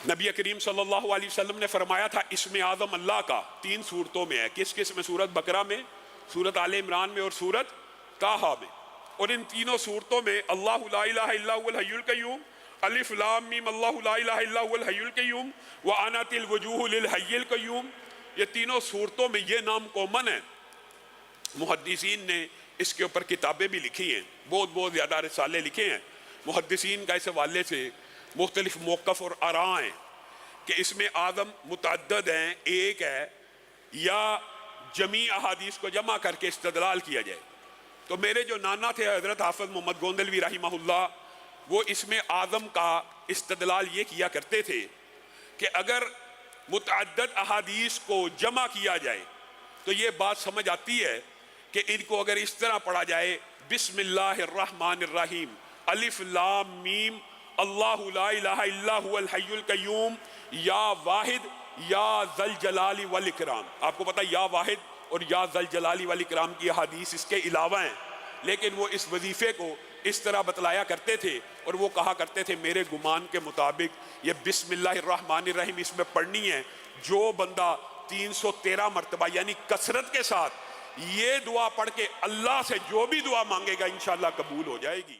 नबी करीम सल्लल्लाहु अलैहि वसल्लम ने फरमाया था इसमें आज़म अल्लाह का 3 सूरतों में है। किस किस में? सूरत बकरा में, सूरत आले इमरान में और सूरत ताहा में। और इन तीनों सूरतों में अल्लाहु ला इलाहा इल्ला हुवल हय्युल क़य्यूम, अलिफ लाम मीम, अल्लाहु ला इलाहा इल्ला हुवल हय्युल क़य्यूम व अनातिल वजूहु लिल हय्यिल क़य्यूम, ये तीनों सूरतों में ये नाम कॉमन है। मुहद्दिसीन ने इसके ऊपर किताबें भी लिखी हैं, बहुत ज़्यादा रिसाले लिखे हैं। मुहद्दिसीन का इस हवाले से मुख्तलिफ मौक़िफ़ और आरा हैं कि इसमें आज़म मुतअद्दद हैं, एक है, या जमी अहादीस को जमा करके इस्तदलाल किया जाए। तो मेरे जो नाना थे हज़रत हाफ़िज़ मोहम्मद गोंदलवी रहिमहुल्लाह, वो इसमें आज़म का इस्तदलाल ये किया करते थे कि अगर मुतअद्दद अहादीस को जमा किया जाए तो ये बात समझ आती है कि इनको अगर इस तरह पढ़ा जाए बिस्मिल्लाहिर्रहमानिर्रहीम, अलिफ लाम मीम, अल्लाहु ला इलाहा इल्ला हुवल हय्युल क़य्यूम, या वाहिद या ज़ल जलाली वल इकराम। आपको पता है या वाहिद और या ज़ल जलाली वल इकराम की हदीस इसके अलावा हैं, लेकिन वो इस वजीफ़े को इस तरह बतलाया करते थे और वो कहा करते थे मेरे गुमान के मुताबिक ये बिस्मिल्लाहिर्रहमानिर्रहीम इसमें पढ़नी है। जो बंदा 313 मरतबा यानी कसरत के साथ ये दुआ पढ़ के अल्लाह से जो भी दुआ मांगेगा इंशाअल्लाह कबूल हो जाएगी।